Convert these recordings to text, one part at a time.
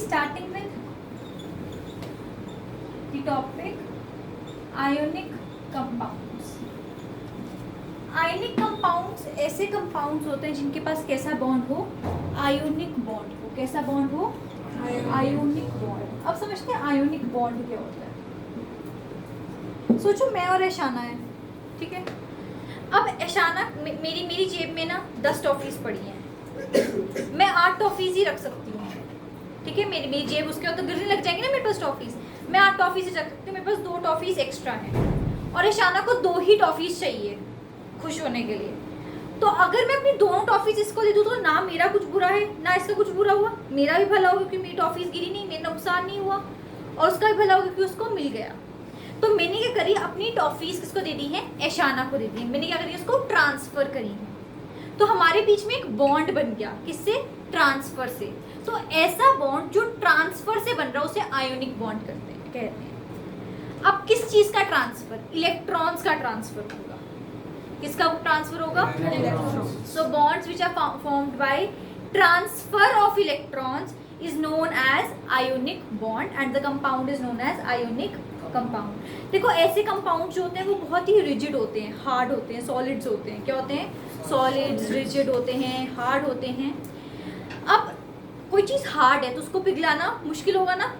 starting with the topic ionic compounds. Ionic compounds ऐसे compounds होते हैं जिनके पास कैसा बॉन्ड हो, आयोनिक बॉन्ड हो. कैसा बॉन्ड हो, आयोनिक बॉन्ड. अब समझते हैं आयोनिक बॉन्ड क्या होता है. सोचो मैं और ऐशाना है, ठीक है. अब ऐशाना मेरी जेब में ना 10 टॉफीज पड़ी हैं, मैं 8 टॉफीज ही रख सकती हूँ, ठीक है. मेरी जेब उसके बाद तो गिरने लग जाएगी ना मेरे पास टॉफीज. मैं 8 टॉफीज ही रख सकती हूँ, मेरे पास 2 टॉफीज एक्स्ट्रा हैं और ऐशाना को 2 ही टॉफीज चाहिए खुश होने के लिए. तो अगर मैं अपनी दोनों टॉफीज इसको दे दूँ तो ना मेरा कुछ बुरा है ना इसका कुछ बुरा हुआ. मेरा भी भला होगा क्योंकि मेरी टॉफीज गिरी नहीं, मेरा नुकसान नहीं हुआ, और उसका भी भला होगा क्योंकि उसको मिल गया. तो मैंने क्या करी, अपनी टॉफीज किसको दे दी है, ऐशाना को दे दी है. मैंने क्या करी, उसको ट्रांसफर करी है. तो हमारे बीच में एक बॉन्ड बन गया, किससे, ट्रांसफर से. तो ऐसा बॉन्ड जो ट्रांसफर से बन रहा है उसे आयोनिक बॉन्ड कहते हैं. अब किस चीज का ट्रांसफर, इलेक्ट्रॉन्स का ट्रांसफर होगा. किसका ट्रांसफर होगा, electrons. So bonds which are formed by transfer of electrons is known as ionic bond and the compound is known as ionic compound. देखो ऐसे कंपाउंड जो होते हैं वो बहुत ही रिजिड होते हैं, हार्ड होते हैं, सॉलिड्स होते हैं. क्या होते हैं, सॉलिड्स, रिजिड होते हैं, हार्ड होते हैं. अब कोई चीज़ हार्ड है तो उसको पिघलाना मुश्किल होगा ना.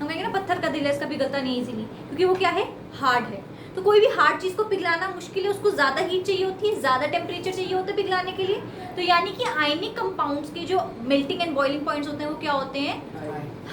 हम कहेंगे ना पत्थर का दिल है, इसका पिघलता नहीं इजीली, क्योंकि वो क्या है, हार्ड है. तो कोई भी हार्ड चीज़ को पिघलाना मुश्किल है, उसको ज़्यादा हीट चाहिए होती है, ज़्यादा टेम्परेचर चाहिए होता है पिघलाने के लिए. तो यानी कि आयनिक कंपाउंड्स के जो मेल्टिंग एंड बॉइलिंग पॉइंट्स होते हैं वो क्या होते हैं,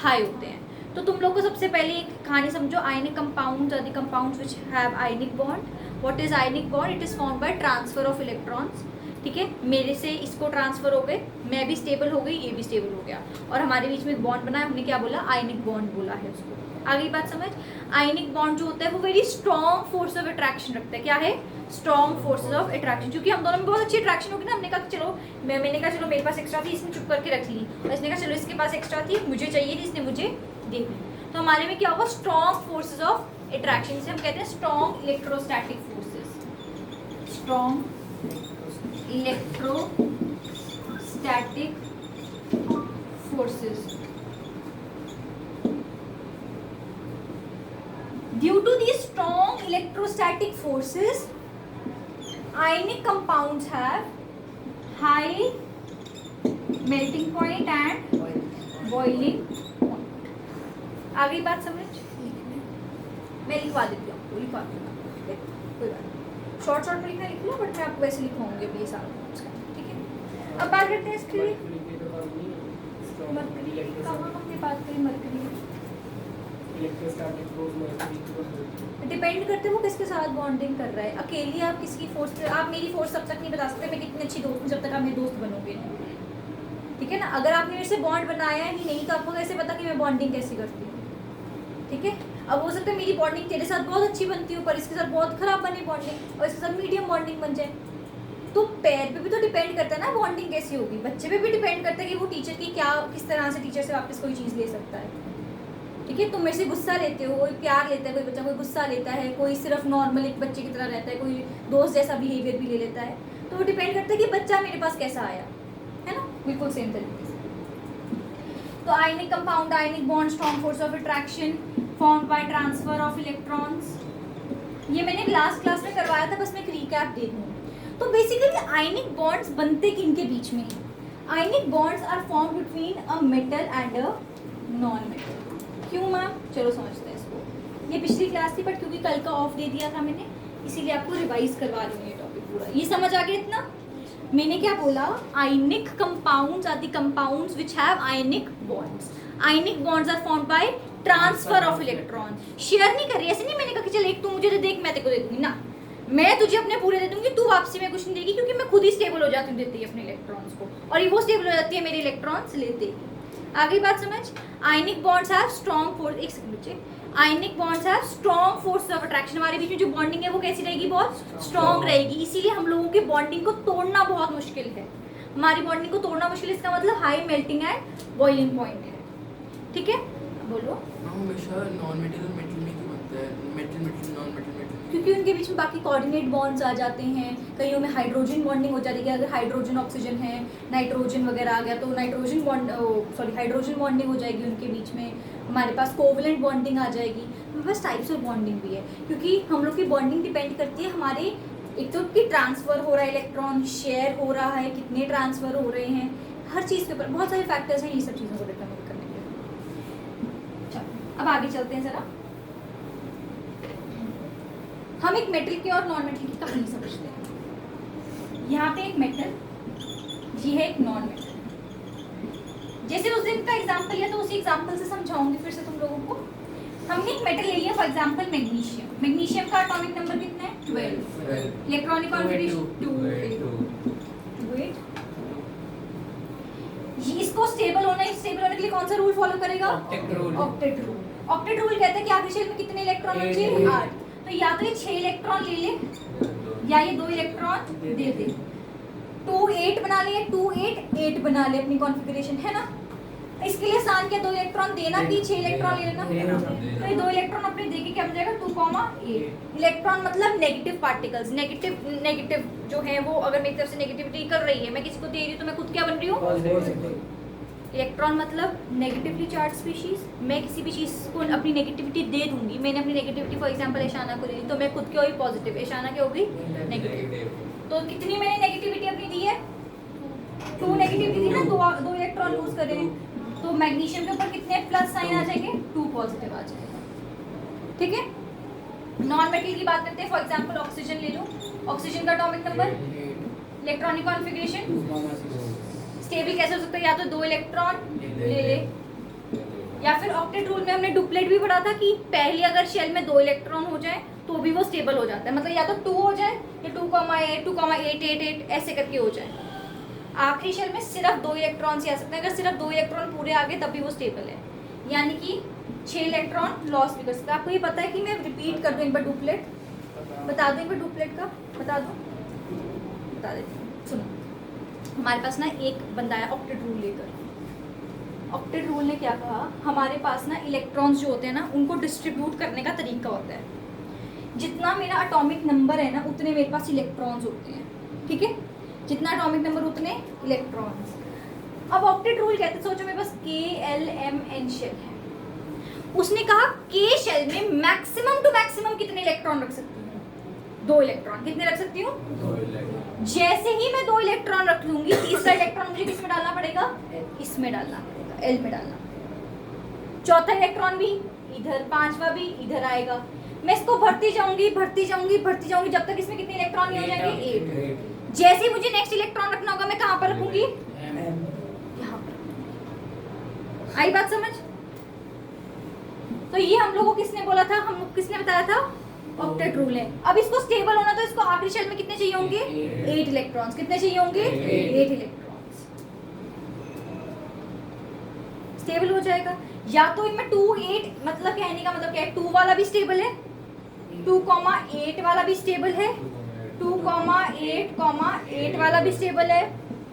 हाई होते हैं. तो तुम लोग को सबसे पहले एक कहानी समझो. Ionic compounds are the compounds which have ionic bond. What is ionic bond, it is formed by transfer of electrons. ठीक है, मेरे से इसको ट्रांसफर हो गए, मैं भी स्टेबल हो गई, ये भी स्टेबल हो गया, और हमारे बीच में एक बॉन्ड बना. हमने क्या बोला, आयनिक बॉन्ड बोला है उसको. आगे बात समझ. आयनिक बॉन्ड जो होता है वो very strong force of attraction रखता है. क्या है, स्ट्रॉन्ग फोर्सेस ऑफ अट्रैक्शन. क्योंकि हम दोनों में बहुत अच्छी अट्रैक्शन होगी ना. हमने कहा चलो, मैंने कहा चलो मेरे पास एक्स्ट्रा थी, इसने चुप करके रख ली, और इसने कहा चलो इसके पास एक्स्ट्रा थी, मुझे चाहिए थी, इसने मुझे दे दी. तो हमारे में क्या होगा, स्ट्रॉन्ग फोर्सेस ऑफ अट्रैक्शन, जिसे हम कहते हैं strong electrostatic forces. Strong electrostatic forces. Due to these strong electrostatic forces, ionic compounds have high melting point and boiling point. आगे बात समझ. मैं लिखवा देती हूँ, लिखवा दूँगा, कोई बात. शॉर्ट में लिखना लिख लो, बट मैं आपको वैसे लिखवाऊंगी अभी ये सारा. ठीक है, अब बात करते हैं इसके लिए. मरकरी कहाँ हमने बात करी, मरकरी डिपेंड करते हैं वो किसके साथ बॉन्डिंग कर रहा है. अकेली आप किसकी फोर्स पे, आप मेरी फोर्स तब तक नहीं बता सकते मैं कितनी अच्छी दोस्त हूँ जब तक आप मेरे दोस्त बनोगे. ठीक है ना. अगर आपने मेरे से बॉन्ड बनाया ही नहीं तो आपको कैसे पता कि मैं बॉन्डिंग कैसे करती हूँ. ठीक है, अब हो सकता है मेरी बॉन्डिंग तेरे साथ बहुत अच्छी बनती हो पर इसके साथ बहुत खराब बने बॉन्डिंग, और इसके साथ मीडियम बॉन्डिंग बन जाए. तो पैर पे भी तो डिपेंड करता है ना बॉन्डिंग कैसी होगी. बच्चे पे भी डिपेंड करता है कि वो टीचर की क्या, किस तरह से टीचर से वापस कोई चीज़ ले सकता है. ठीक है, तुम मेरे से गुस्सा लेते हो, कोई प्यार लेता है, कोई बच्चा कोई गुस्सा लेता है, कोई सिर्फ नॉर्मल एक बच्चे की तरह रहता है, कोई दोस्त जैसा बिहेवियर भी ले लेता है. तो वो डिपेंड करता है कि बच्चा मेरे पास कैसा आया है ना. बिल्कुल सेम तरीके से. तो ionic compound, ionic bond, strong force of attraction formed by transfer of electrons. ये मैंने लास्ट क्लास में करवाया था, बस मैं एक रिकैप दे दूँ. तो बेसिकली आयनिक बॉन्ड्स बनते किनके बीच में. Ionic bonds are formed between a metal and a non metal. क्यों मैम, चलो समझते हैं इसको. ये पिछली क्लास थी बट क्योंकि कल का ऑफ दे दिया था मैंने, इसीलिए आपको रिवाइज करवा रही हूँ ये टॉपिक पूरा. ये समझ आ गया इतना. मैंने क्या बोला, ionic compounds are the compounds which have ionic bonds. Ionic bonds are formed by transfer of electron. Share नहीं कर रही, ऐसे नहीं मैंने कहा कि चल एक तू मुझे दे दे, एक मैं तेरे को दे दूंगी ना. मैं तुझे अपने पूरे दे दूंगी, तू वापसी में कुछ नहीं देगी, क्योंकि मैं खुद ही स्टेबल हो जाती हूँ देती है अपने इलेक्ट्रॉन्स को, और ये वो स्टेबल हो जाती है मेरे इलेक्ट्रॉन्स लेते. आगे बात समझ. आयनिक बॉन्ड्स हैव स्ट्रॉन्ग फोर्स, एक सेकंड बच्चे. आयनिक bonds have strong force of attraction. हमारे बीच में जो बॉन्डिंग है वो कैसी रहेगी, बहुत स्ट्रॉन्ग रहेगी. इसीलिए हम लोगों की बॉन्डिंग को तोड़ना बहुत मुश्किल है. हमारी बॉन्डिंग को तोड़ना मुश्किल है, इसका मतलब high melting and boiling point है. ठीक है, बोलो. हमेशा नॉन मेटल और मेटल में क्यों बनता है, metal metal non metal metal क्योंकि उनके बीच में बाकी कोऑर्डिनेट बॉन्ड्स आ जाते हैं, कईयों में हाइड्रोजन बॉन्डिंग हो जाती है, अगर हाइड्रोजन ऑक्सीजन है, नाइट्रोजन वगैरह आ गया तो नाइट्रोजन बॉन्ड हाइड्रोजन बॉन्डिंग हो जाएगी उनके बीच में, हमारे पास कोवलेंट बॉन्डिंग आ जाएगी। हमारे पास टाइप्स ऑफ बॉन्डिंग भी है, क्योंकि हम लोग की बॉन्डिंग डिपेंड करती है हमारे एक तो कि ट्रांसफ़र हो रहा है इलेक्ट्रॉन, शेयर हो रहा है, कितने ट्रांसफ़र हो रहे हैं, हर चीज़ के ऊपर बहुत सारे फैक्टर्स हैं, ये सब चीज़ों को डिटरमाइन करने के लिए। चलो अब आगे चलते हैं ज़रा, हम एक मेटल की और नॉन मेटल की कहानी समझते हैं। यहाँ पे एक मेटल, ये है एक नॉन मेटल। जैसे उस दिन का एग्जांपल लिया तो उसी एग्जांपल से समझाऊंगी फिर से तुम लोगों को। हमने एक मेटल ले लिया, फॉर एग्जांपल मैग्नीशियम। मैग्नीशियम का एटॉमिक नंबर कितना है? 12। Electronic configuration 2. इसको स्टेबल होना है, स्टेबल होने के लिए कौन सा रूल फॉलो करेगा? Octet rule. ऑक्टेट रूल कहता है कि आखिरी शेल में कितने इलेक्ट्रॉन होने चाहिए? 8। तो या तो ये 6 इलेक्ट्रॉन ले ले या ये 2 इलेक्ट्रॉन दे दे। 2 8 बना ले, 2 8 8 बना ले अपनी कॉन्फ़िगरेशन, है ना। इसके लिए आसान क्या, 2 इलेक्ट्रॉन देना कि 6 इलेक्ट्रॉन ले लेना? तो ये 2 इलेक्ट्रॉन अपने दे के क्या बन जाएगा? 2,8। इलेक्ट्रॉन मतलब नेगेटिव पार्टिकल्स, नेगेटिव जो है वो अगर मेरी तरफ से नेगेटिविटी कर रही है, मैं किसी को दे रही हूँ तो मैं खुद क्या बन रही हूँ? इलेक्ट्रॉन मतलब नेगेटिवली चार्ज स्पीशीज। मैं किसी भी चीज़ को अपनी नेगेटिविटी दे दूंगी, मैंने अपनी नेगेटिविटी फॉर एग्जांपल ऐशाना को दे दी तो मैं खुद क्या हुई? पॉजिटिव। ऐशाना क्या होगी? नेगेटिव। तो कितनी मैंने नेगेटिविटी अपनी दी है? 2 नेगेटिविटी दी ना, 2 इलेक्ट्रॉन लूज कर रहे हैं, तो मैग्नीशियम के ऊपर कितने प्लस साइन आ जाएंगे? 2 पॉजिटिव आ जाएगा, ठीक है। नॉन मेटल की बात करते हैं, फॉर एग्जांपल ऑक्सीजन ले लो। ऑक्सीजन का atomic number, electronic configuration stable कैसे हो सकता है? या तो 2 इलेक्ट्रॉन ले ले, या फिर ऑक्टेट रूल में हमने डुप्लेट भी पढ़ा था कि पहले अगर शेल में 2 इलेक्ट्रॉन हो जाए तो भी वो स्टेबल हो जाता है, मतलब या तो 2 हो जाए या 2,8 2,888 ऐसे करके हो जाए। आखिरी शेल में सिर्फ 2 इलेक्ट्रॉन ही आ सकते हैं, अगर सिर्फ 2 इलेक्ट्रॉन पूरे आ गए तब भी वो स्टेबल है, यानी कि 6 इलेक्ट्रॉन लॉस भी कर सकता है। आपको ये पता है कि मैं रिपीट कर दूँ एक बार डुप्लेट, बता दूँ एक बार डुप्लेट का, बता देती हूँ, सुनो। हमारे पास ना एक बंदा है ऑक्टेट रूल लेकर। ऑक्टेट रूल ने क्या कहा, हमारे पास ना इलेक्ट्रॉन्स जो होते हैं ना उनको डिस्ट्रीब्यूट करने का तरीका होता है। जितना मेरा एटॉमिक नंबर है ना उतने मेरे पास इलेक्ट्रॉन्स होते हैं, ठीक है। जितना एटॉमिक नंबर उतने इलेक्ट्रॉन्स। अब ऑक्टेट रूल कहते हैं, सोचो मेरे पास KLMN शेल है, उसने कहा K शेल में मैक्सिमम टू मैक्सिमम कितने इलेक्ट्रॉन रख सकती हूँ? 2 इलेक्ट्रॉन। कितने रख सकती हूँ? 2 इलेक्ट्रॉन। जैसे ही मैं 2 इलेक्ट्रॉन रख लूंगी, तीसरा इलेक्ट्रॉन मुझे किस में डालना पड़ेगा? इसमें डालना पड़ेगा, L में डालना पड़ेगा। चौथा इलेक्ट्रॉन भी इधर, 5वां भी इधर आएगा। मैं इसको भरती जाऊंगी जब तक इसमें कितने इलेक्ट्रॉन नहीं हो जाएंगे? 8। जैसे ही मुझे नेक्स्ट इलेक्ट्रॉन रखना होगा मैं कहाँ पर रखूंगी? यहाँ पर। आई बात समझ? तो ये हम लोगों को किसने बोला था, हम किसने बताया था? ऑक्टेट रूल है। अब इसको स्टेबल होना तो इसको आखिरी शेल में कितने चाहिए होंगे? 8 इलेक्ट्रॉन्स। कितने चाहिए होंगे? 8 इलेक्ट्रॉन्स। स्टेबल हो जाएगा। या तो इनमें 2 8 मतलब कहने का मतलब क्या है, 2 वाला भी स्टेबल है, 2,8 वाला भी स्टेबल है, 2,8,8 वाला भी स्टेबल है,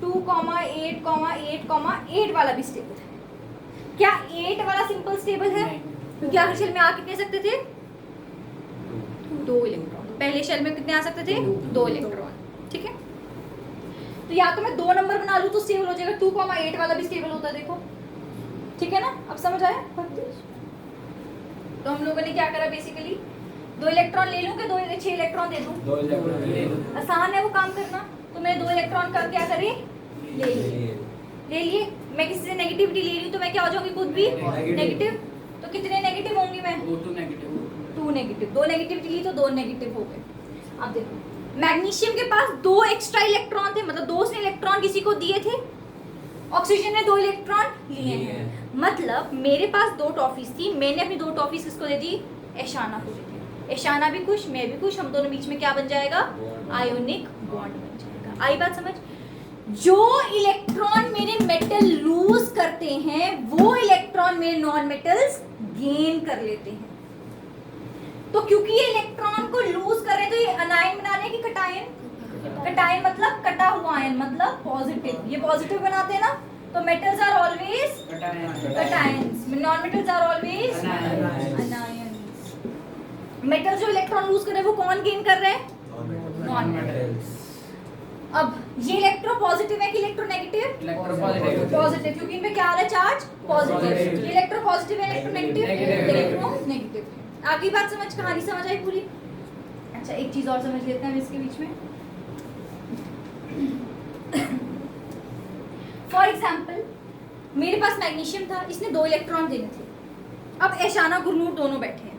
2,8,8,8 वाला भी स्टेबल है। क्या 8 वाला सिंपल स्टेबल है? क्योंकि आखिरी शेल में आ कितने सकते थे? 2 इलेक्ट्रॉन। पहले शेल में कितने आ सकते थे? 2 इलेक्ट्रॉन, ठीक है। तो या तो मैं 2 नंबर बना लूँ तो स्टेबल हो जाएगा, 2,8 वाला भी स्टेबल होता है, देखो, ठीक है ना। अब समझ आया? तो हम लोगों ने क्या करा, बेसिकली 2 इलेक्ट्रॉन ले लूँ कि 6 इलेक्ट्रॉन दे दूँ? 2 इलेक्ट्रॉन। आसान है वो काम करना। तो मैंने 2 इलेक्ट्रॉन का क्या करे? ले लिए। मैं किसी से नेगेटिविटी ले रही हूँ तो मैं क्या हो जाऊंगी? खुद भी नेगेटिव। तो कितने नेगेटिव होंगी मैं? 2 नेगेटिव। 2 नेगेटिव। 2 नेगेटिविटी ली तो 2 नेगेटिव हो गए। अब देखो, मैग्नीशियम के पास 2 एक्स्ट्रा इलेक्ट्रॉन थे, मतलब 2 उसने इलेक्ट्रॉन किसी को दिए थे, ऑक्सीजन ने 2 इलेक्ट्रॉन लिए हैं। मतलब मेरे पास 2 टॉफीज थी, मैंने अपनी 2 टॉफीज किसको दे दी? ऐशाना को दे दी। ऐशाना भी खुश, मैं भी खुश, हम दोनों बीच में क्या बन जाएगा? आयोनिक बॉन्ड बन जाएगा। आई बात समझ? जो इलेक्ट्रॉन मेरे मेटल लूज करते हैं वो इलेक्ट्रॉन मेरे नॉन मेटल्स गेन कर लेते हैं। तो क्योंकि ये इलेक्ट्रॉन को लूज कर रहे हैं तो ये अनायन बना रहे हैं कि कटायन? कटायन मतलब कटा हुआ आयन, मतलब पॉजिटिव। ये पॉजिटिव बनाते हैं ना, तो metals are always cations, non metals are always anions. Metal जो इलेक्ट्रॉन लूज कर रहे हैं वो कौन गेन कर रहे हैं? Non metals. अब ये इलेक्ट्रोपॉजिटिव है कि इलेक्ट्रोनेगेटिव? पॉजिटिव, क्योंकि इनमें क्या आ रहा है चार्ज? पॉजिटिव। ये इलेक्ट्रोपॉजिटिव है, इलेक्ट्रोनेगेटिव? इलेक्ट्रोनेगेटिव। आगे बात समझ, कहानी समझ आई पूरी? अच्छा एक चीज और समझ लेते हैं इसके बीच में। फॉर एग्जाम्पल मेरे पास मैग्नीशियम था, इसने 2 इलेक्ट्रॉन देने थे। अब ऐशाना गुरनूर दोनों बैठे हैं।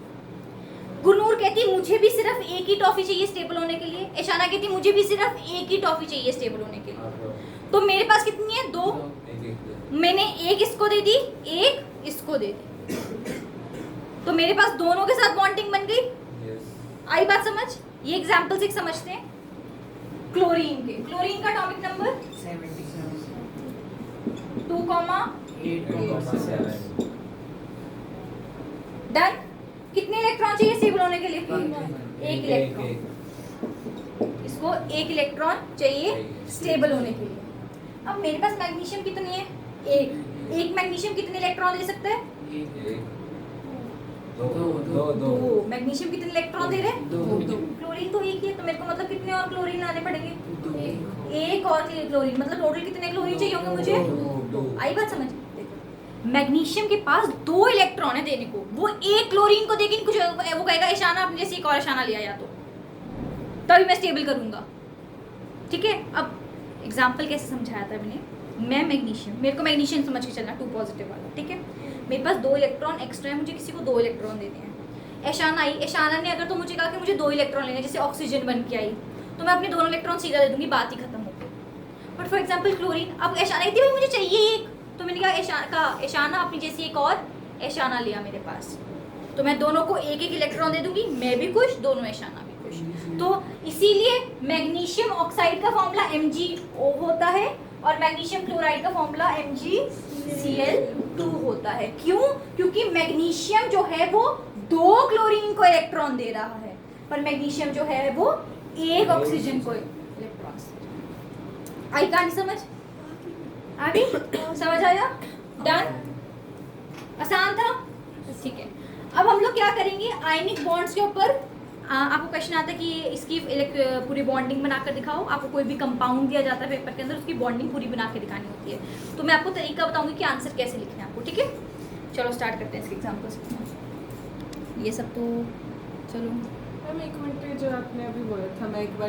गुरनूर कहती मुझे भी सिर्फ एक ही टॉफी चाहिए स्टेबल होने के लिए, ऐशाना कहती मुझे भी सिर्फ एक ही टॉफी चाहिए स्टेबल होने के लिए। तो मेरे पास कितनी है? 2। मैंने एक इसको दे दी, एक इसको दे दी, तो मेरे पास दोनों के साथ बॉन्डिंग बन गई। आई बात समझ? ये एग्जांपल से समझते हैं क्लोरीन के। क्लोरीन का एटॉमिक नंबर 2,8,7। डन। कितने इलेक्ट्रॉन चाहिए स्टेबल होने के लिए? 1 इलेक्ट्रॉन। इसको 1 इलेक्ट्रॉन चाहिए स्टेबल होने के लिए। अब मेरे पास मैग्नीशियम कितनी है? 1 मैग्नीशियम कितने इलेक्ट्रॉन दे सकता है? 2। मैग्नीशियम कितने इलेक्ट्रॉन दे रहे हैं? 2। क्लोरीन तो 1 ही है, तो मेरे को मतलब कितने और क्लोरीन आने पड़ेंगे? 1 और क्लोरीन, मतलब टोटल कितने क्लोरीन चाहिए होंगे मुझे? 2। आई बात समझ? मैग्नीशियम के पास 2 इलेक्ट्रॉन है देने को, वो 1 क्लोरीन को देगी कुछ, वो कहेगा ऐशाना अपने जैसे एक और ऐशाना लिया या तो तभी मैं स्टेबल करूंगा। ठीक है, अब एग्जांपल कैसे समझाया था मैंने? मैं मैग्नीशियम, मेरे को मैग्नीशियम समझ के चलना, 2 पॉजिटिव वाला। ठीक है, मेरे पास 2 इलेक्ट्रॉन एक्स्ट्रा है, मुझे किसी को 2 इलेक्ट्रॉन देने हैं। ऐशाना आई, ऐशाना ने अगर तो मुझे कहा कि मुझे 2 इलेक्ट्रॉन लेने, जैसे ऑक्सीजन बन के आई, तो मैं अपने दोनों इलेक्ट्रॉन सीधा दे दूंगी, बात ही खत्म हो गई। बट फॉर एग्जाम्पल क्लोरीन, अब ऐशाना कहती भाई मुझे चाहिए 1, तो मैंने कहा ऐशाना अपनी जैसी एक और ऐशाना लिया मेरे पास, तो मैं दोनों को 1-1 इलेक्ट्रॉन दे दूंगी, मैं भी खुश, दोनों ऐशाना भी खुश। तो इसीलिए मैग्नीशियम ऑक्साइड का फॉर्मूला MgO होता है और मैग्नीशियम क्लोराइड का फॉर्मूला MgCl2 होता है। क्यों? क्योंकि मैग्नीशियम जो है वो 2 क्लोरीन को इलेक्ट्रॉन दे रहा है, पर मैग्नीशियम जो है वो 1 ऑक्सीजन को इलेक्ट्रॉन। आई कहानी समझ आ गई? समझ आया? डन? आसान था? ठीक है, अब हम लोग क्या करेंगे, आयनिक बॉन्ड्स के ऊपर आपको क्वेश्चन आता है कि इसकी पूरी बॉन्डिंग बनाकर दिखाओ। आपको कोई भी कंपाउंड दिया जाता है पेपर के अंदर, उसकी बॉन्डिंग पूरी बना के दिखानी होती है, तो मैं आपको तरीका बताऊंगी कि आंसर कैसे लिखना है आपको। ठीक है, चलो स्टार्ट करते हैं इसके एग्जाम्पल्स। ये सब तो चलो, मैम 1 मिनट, जो आपने अभी बोला था मैं एक बार